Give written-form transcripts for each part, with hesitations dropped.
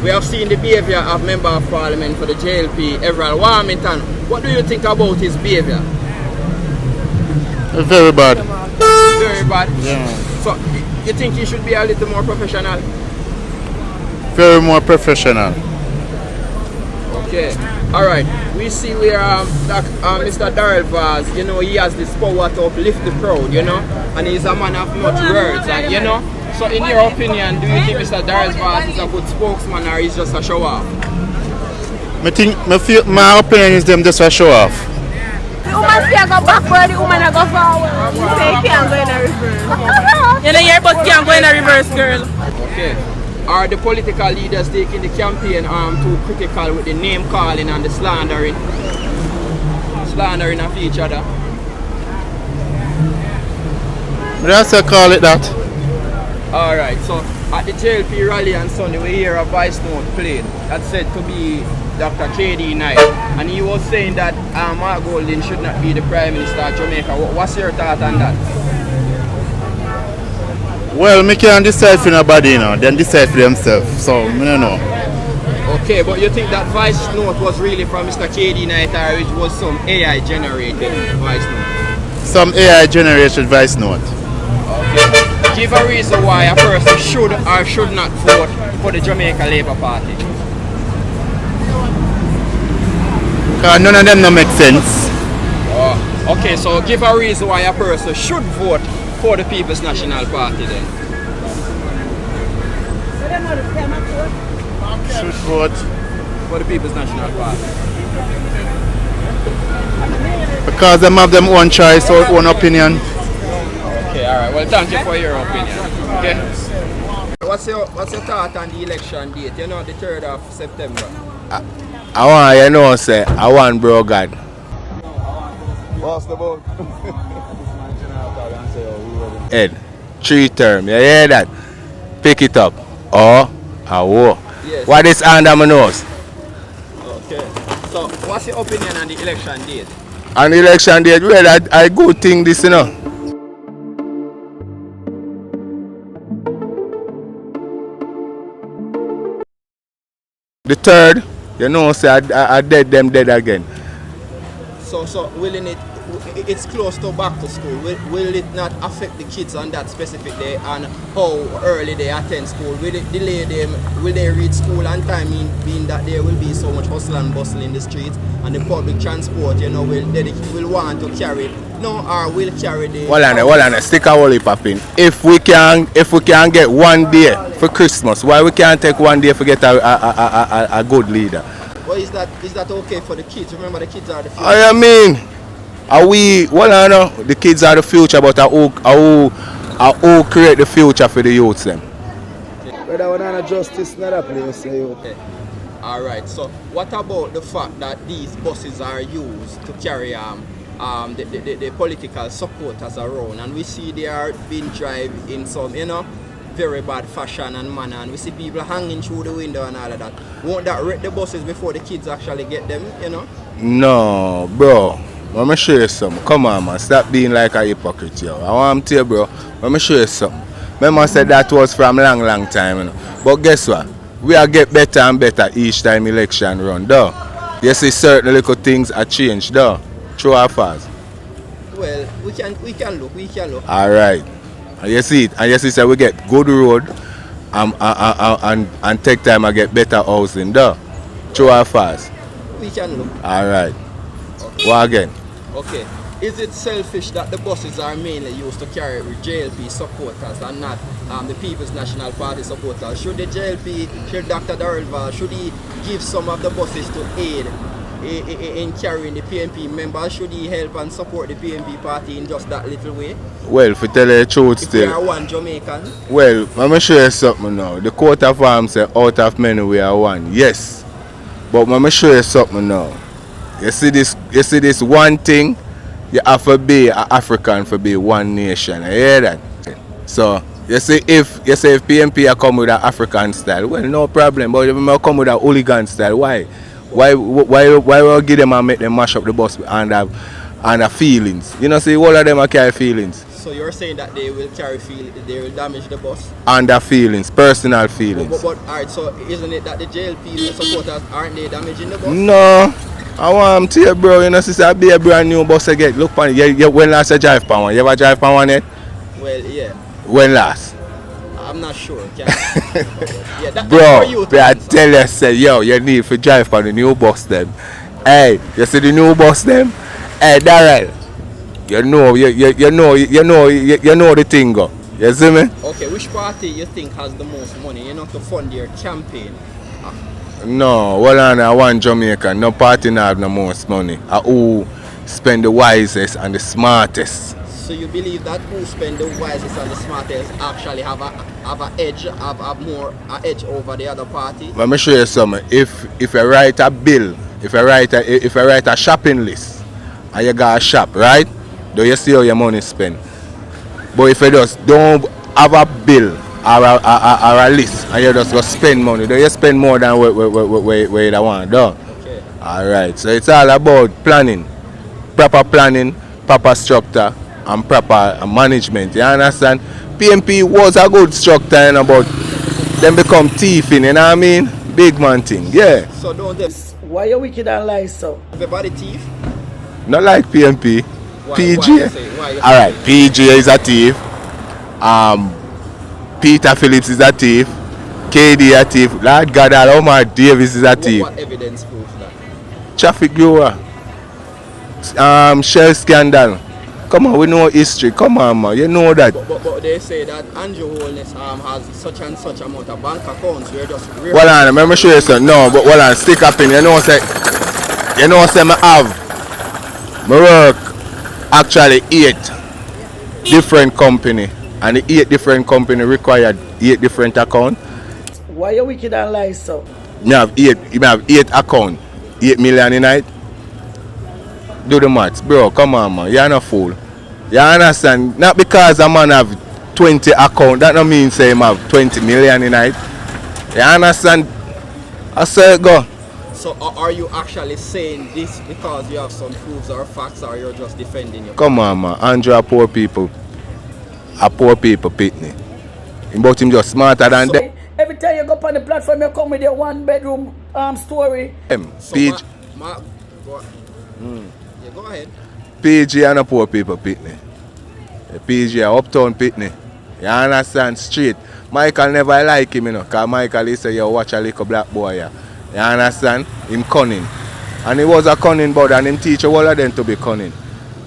We have seen the behavior of Member of Parliament for the JLP, Everald Warmington. What do you think about his behavior? Very bad. Very bad? Yeah. So, you think he should be a little more professional? Very more professional. Okay. Alright. We see where Mr. Darrell Vaz, you know, he has this power to uplift the crowd, you know, and he's a man of much words, and you know. So in your opinion, do you think Mr. Darrell Vaz is a good spokesman or he's just a show off? My opinion is them just a show off. The woman say go backward, the woman go forward. You say you can't go in a reverse. You know your bus can't go in a reverse, girl. Okay. Are the political leaders taking the campaign too critical with the name calling and the slandering of each other? Let's call it that. Alright, so at the JLP rally on Sunday we hear a voice note played that said to be Dr. KD Knight, and he was saying that Mark Golding should not be the Prime Minister of Jamaica. What's your thought on that? Well, me can't decide for nobody, you know. They decide for themselves, so I don't know. Okay, but you think that voice note was really from Mr. KD Knight or it was some AI generated voice note? Some AI generated voice note. Okay. Give a reason why a person should or should not vote for the Jamaica Labour Party. Because none of them don't make sense. Oh, okay, so give a reason why a person should vote for the People's National Party then. Should vote for the People's National Party. Because them have them own choice or own opinion. Okay, alright. Well, thank you for your opinion. Okay. What's your thought on the election date? You know, the 3rd of September. I want, you know, say, I want bro God. What's the vote? Ed, 3 term, you hear that? Pick it up. Or a war. Yes. What is under my nose? Okay. So, what's your opinion on the election date? On the election date, well, I good thing this, you know. The 3rd, you know, say I dead them dead again. So willing it's close to back to school. Will it not affect the kids on that specific day and how early they attend school? Will it delay them? Will they reach school on time, being that there will be so much hustle and bustle in the streets and the public transport, you know, will want to carry no or will carry the Hold on, stick a whole popping. If we can get one day for Christmas, why we can't take one day to get a good leader? Well, is that okay for the kids? Remember, the kids are the future. I mean, the kids are the future, but who create the future for the youths them? Whether we're not justice, not a place. Okay. Alright, so what about the fact that these buses are used to carry the political supporters around, and we see they are being driven in some, you know, very bad fashion and manner, and we see people hanging through the window and all of that. Won't that wreck the buses before the kids actually get them, you know? No, bro. Let me show you something. Come on, man. Stop being like a hypocrite, yo. I want to tell you, bro. Let me show you something. Remember I said that was from long time, you know. But guess what? We are get better and better each time election run, though. You see certain little things are changed, though. True or false? Well, we can look. Alright. And you see it. And you see so we get good road and take time and get better housing, though. True or false? We can look. Alright. Okay. What again? Okay. Is it selfish that the buses are mainly used to carry JLP supporters and not the People's National Party supporters? Should the JLP, should Dr. Darrell Vaz, should he give some of the buses to aid in carrying the PNP members? Should he help and support the PNP party in just that little way? Well, for tell you the truth still. If we are one Jamaican? Well, let me show you something now. The court of arms say out of many we are one. Yes. But let me show you something now. You see this one thing, you have to be an African for be one nation. You hear that? So you see if PNP are come with an African style, well, no problem. But if they come with a hooligan style, why? Why will give them and make them mash up the bus and have feelings? You know, see all of them are carry feelings. So you're saying that they will they will damage the bus? Under feelings, personal feelings. But alright, so isn't it that the JLP supporters aren't they damaging the bus? No. I want to tell you, bro, you know, since I be a brand new bus again. Look on it. When last you drive pan one? You ever drive pan one yet? Well, yeah. When last? I'm not sure. Yeah, bro, I tell you, say, yo, you need to drive on the new bus them. Hey, you see the new bus them? Hey, Darrell, you know the thing go. You see me? Okay, which party you think has the most money, you know, to fund their campaign? No, well I want Jamaica. No party not have no most money. I who spend the wisest and the smartest. So you believe that who spend the wisest and the smartest actually have a edge over the other party? Let me show you something. If you write a bill, if you write a shopping list and you got a shop, right? Do you see how your money spent? But if you just don't have a bill or a list and you just go spend money, do you spend more than where you want? Do? Okay. Alright, so it's all about planning, proper structure and proper management. You understand? PMP was a good structure, you know, but them become thieving, you know what I mean? Big man thing, yeah. So don't they? Why you wicked and lie so? Everybody thief? Not like PMP. Why, PG. Alright, PG is a thief. Peter Phillips is a thief. KD a thief. Lord God, Omar Davis is a thief. What evidence proves that? Traffic bureau. Shell scandal. Come on, we know history. Come on, man. You know that. But they say that Andrew Holness has such and such amount of bank accounts. We're just. Well, on, let me show you something. No, but well, on, stick up in. You know, say me have. Me work actually 8 different company, and the 8 different company required 8 different accounts. Why you wicked and lie so? You have 8 account, 8 million in it. Do the maths, bro. Come on, man. You're not a fool. You understand? Not because a man have 20 account, that don't mean say him have 20 million in it. You understand? I say go. So are you actually saying this because you have some proofs or facts, or you're just defending your? Come on, man. Andrew are poor people. A poor people pitney. But him just smarter than them. Every time you go up on the platform, you come with your 1-bedroom story. So PG. Yeah, go ahead. PG and a poor people pitney. PG are uptown pitney. You understand? Straight. Michael never like him, you know, because Michael he say, you watch a little black boy here. You understand? Him cunning. And he was a cunning boy, and him teach all of them to be cunning.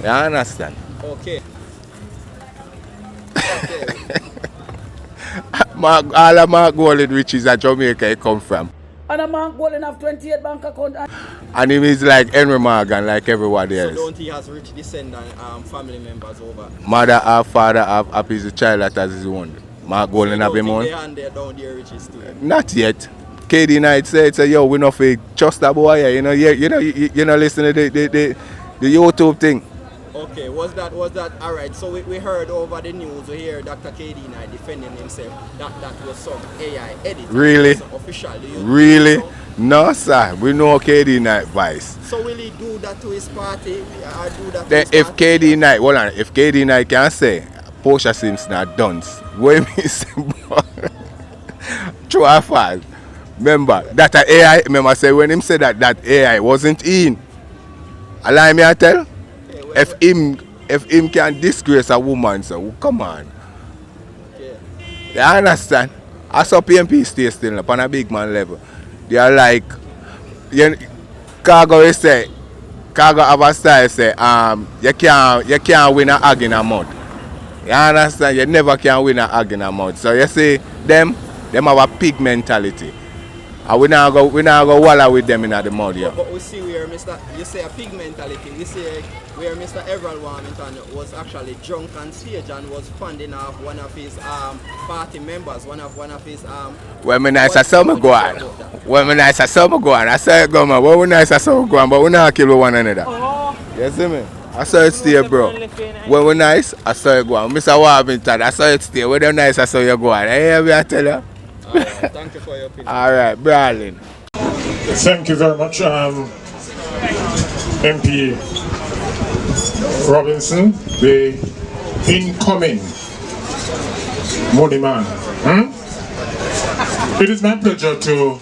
You understand? Okay. All of Mark Golden riches at Jamaica he come from. And a man Golden have 28 bank account. And him is like Henry Morgan, like everybody else. So don't he has rich descendant family members over? Mother or father have his child that has his own. Mark Golden have him own. They hand down their riches too. Not yet. KD Knight said, yo, we not fake trust that boy here. You know, listen to the YouTube thing. Okay, was that alright? So we heard over the news, we hear Dr. KD Knight defending himself that was some AI edit. Really? Official. Really? So? No, sir. We know KD Knight vice. So will he do that to his party? Or do that then if KD Knight, hold on, if KD Knight can say Portia Simpson are done, what do you mean say true or false? Remember that AI, remember say when him said that AI wasn't in. Allow me I tell? If him can disgrace a woman, so come on. Okay. You understand? I saw PMP stay still up on a big man level. They are like Cargo have a style say you can't win a hog in a mud. You understand? You never can win a hog in a mud. So you see them have a pig mentality. And we now go wallow with them in the mud here. But we see where you say a pig mentality, we see where Mr. Everald Warmington was actually drunk on stage and was funding off one of his party members, one of his When me nice I saw me go on. When me nice I saw me go on. I saw it go man. When we nice I saw me go on, but we not kill one another. Oh. You see me? I saw it stay, bro. When we nice, I saw it go on. Mr. Warmington, I saw it stay. When they nice, I saw you go on. I hear me, I tell you. Thank you for your opinion. Alright, Bradley. Thank you very much, MP Robinson. incoming money man. It is my pleasure to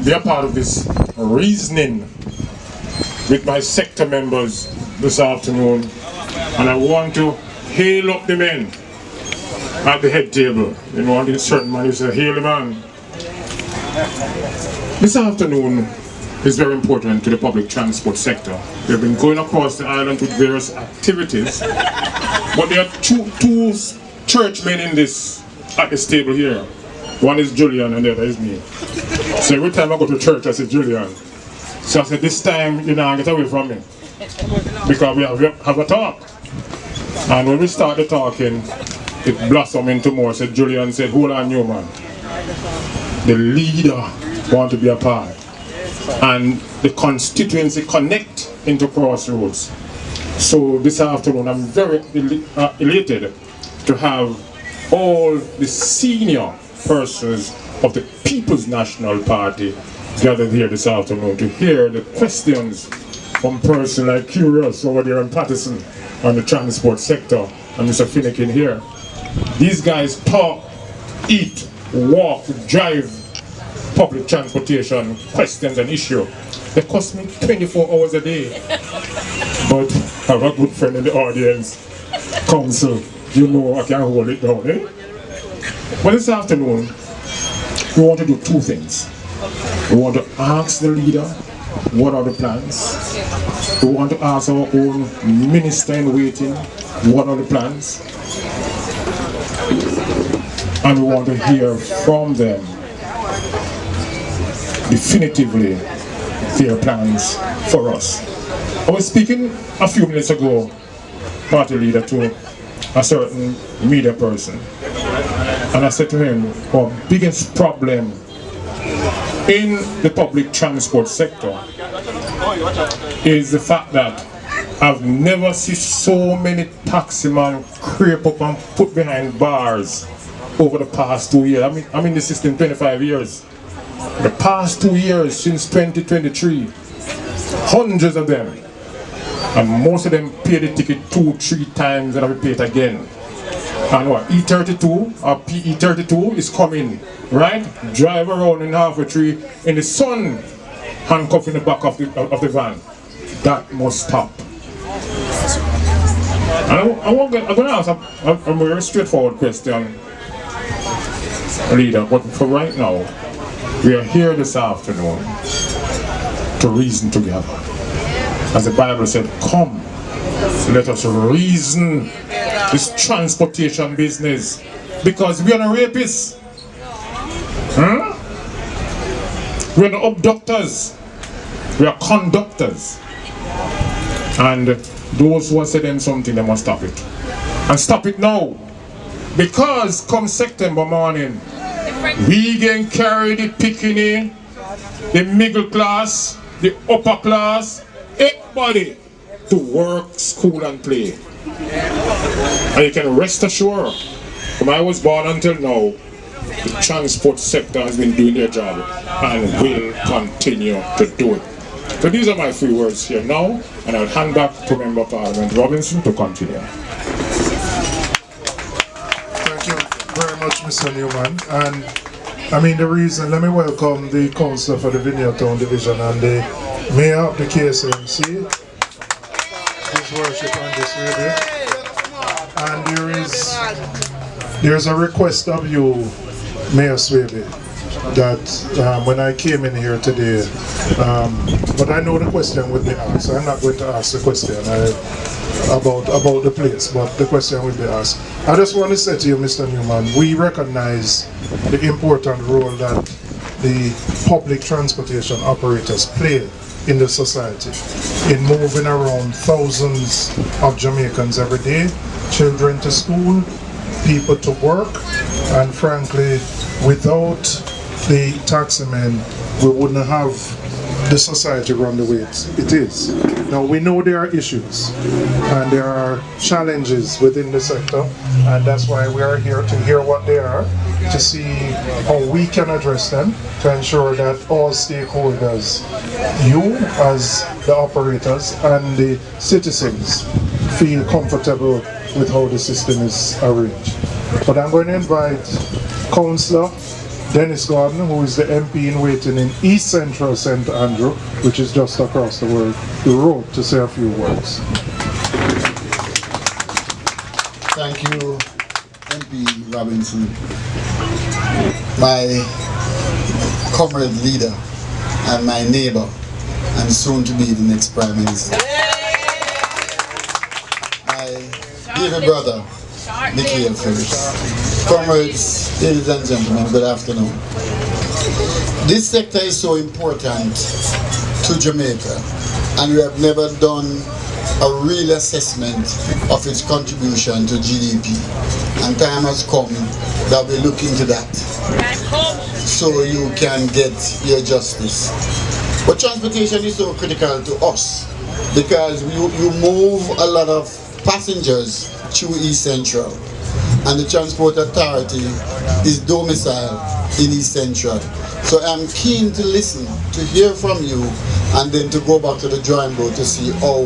be a part of this reasoning with my sector members this afternoon, and I want to hail up the men at the head table. You know, and certain man, you say, hail the man. This afternoon is very important to the public transport sector. We've been going across the island with various activities, but there are two churchmen in this at this table here. One is Julian and the other is me. So every time I go to church, I say Julian. So I said, this time, you know, get away from me. Because we have a talk. And when we started talking, it blossomed into more. So Julian said, hold on, you man. The leader want to be a part. And the constituency connect into Crossroads. So this afternoon, I'm very elated to have all the senior persons of the People's National Party gathered here this afternoon to hear the questions from persons like Curious over there in Patterson on the transport sector and Mr. Finnegan here. These guys talk, eat, walk, drive public transportation questions and issue. They cost me 24 hours a day. But I have a good friend in the audience, Council, you know I can hold it down, eh? Well, this afternoon, we want to do two things. We want to ask the leader, what are the plans? We want to ask our own minister in waiting, what are the plans? And we want to hear from them definitively their plans for us. I was speaking a few minutes ago, party leader, to a certain media person, and I said to him, our biggest problem in the public transport sector is the fact that I've never seen so many taximen creep up and put behind bars over the past 2 years. I'm in the system 25 years. The past 2 years, since 2023, hundreds of them, and most of them pay the ticket 2-3 times and I will pay it again. And what, E32 or PE32 is coming, right? Drive around in half a tree in the sun, handcuffed in the back of the van. That must stop. And I'm going to ask a very straightforward question, leader, but for right now, we are here this afternoon to reason together. As the Bible said, come, let us reason this transportation business, because we are not rapists. We are not abductors. We are conductors. And those who are saying something, they must stop it. And stop it now. Because come September morning, we can carry the picking, the middle class, the upper class, everybody to work, school and play. And you can rest assured, from I was born until now, the transport sector has been doing their job and will continue to do it. So these are my 3 words here now, and I'll hand back to Member of Parliament Robinson to continue. Thank you very much, Mr. Newman. And I mean, the reason, let me welcome the Councillor for the Vineyard Town Division and the Mayor of the KSMC, His Worship on this radio. And there is a request of you, Mayor Swaby, that when I came in here today, but I know the question will be asked, so I'm not going to ask the question about the place, but the question will be asked. I just want to say to you, Mr. Newman, we recognize the important role that the public transportation operators play in the society in moving around thousands of Jamaicans every day, children to school, people to work, and frankly, without the taximen, we wouldn't have the society run the way it is. Now, we know there are issues and there are challenges within the sector, and that's why we are here to hear what they are, to see how we can address them, to ensure that all stakeholders, you as the operators and the citizens, feel comfortable with how the system is arranged. But I'm going to invite Councillor Dennis Gordon, who is the MP in waiting in East Central St. Andrew, which is just across the road, to say a few words. Thank you, MP Robinson, my comrade leader and my neighbor, and soon to be the next Prime Minister. My dear brother, Nicky first. Comrades, ladies and gentlemen, good afternoon. This sector is so important to Jamaica, and we have never done a real assessment of its contribution to GDP. And time has come that we look into that, so you can get your justice. But transportation is so critical to us because you move a lot of passengers through East Central, and the Transport Authority is domiciled in East Central. So I'm keen to listen, to hear from you, and then to go back to the drawing board to see how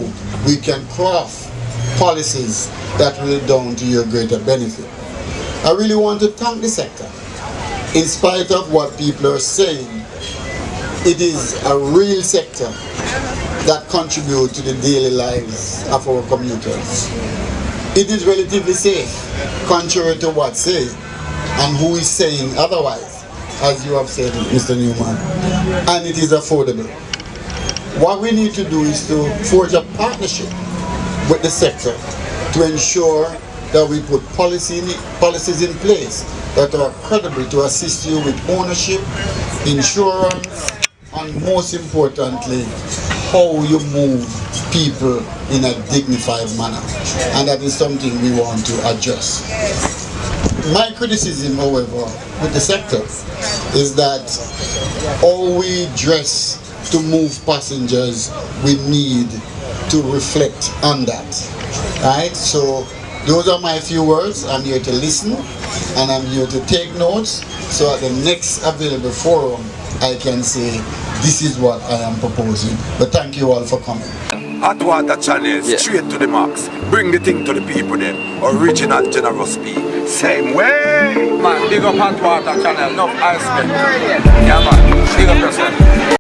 we can craft policies that will down to your greater benefit. I really want to thank the sector. In spite of what people are saying, it is a real sector that contributes to the daily lives of our commuters. It is relatively safe, contrary to what say, and who is saying otherwise, as you have said, Mr. Newman, and it is affordable. What we need to do is to forge a partnership with the sector to ensure that we put policies in place that are credible to assist you with ownership, insurance, and most importantly, how you move people in a dignified manner. And that is something we want to address. My criticism, however, with the sector is that how we dress to move passengers, we need to reflect on that. Right? So those are my few words. I'm here to listen and I'm here to take notes, so at the next available forum I can say this is what I am proposing. But thank you all for coming. Hot water channel, straight to the max. Bring the thing to the people then. Original generous speed. Same way. Man, big up hot water channel, enough ice man. Yeah man, big up yourself.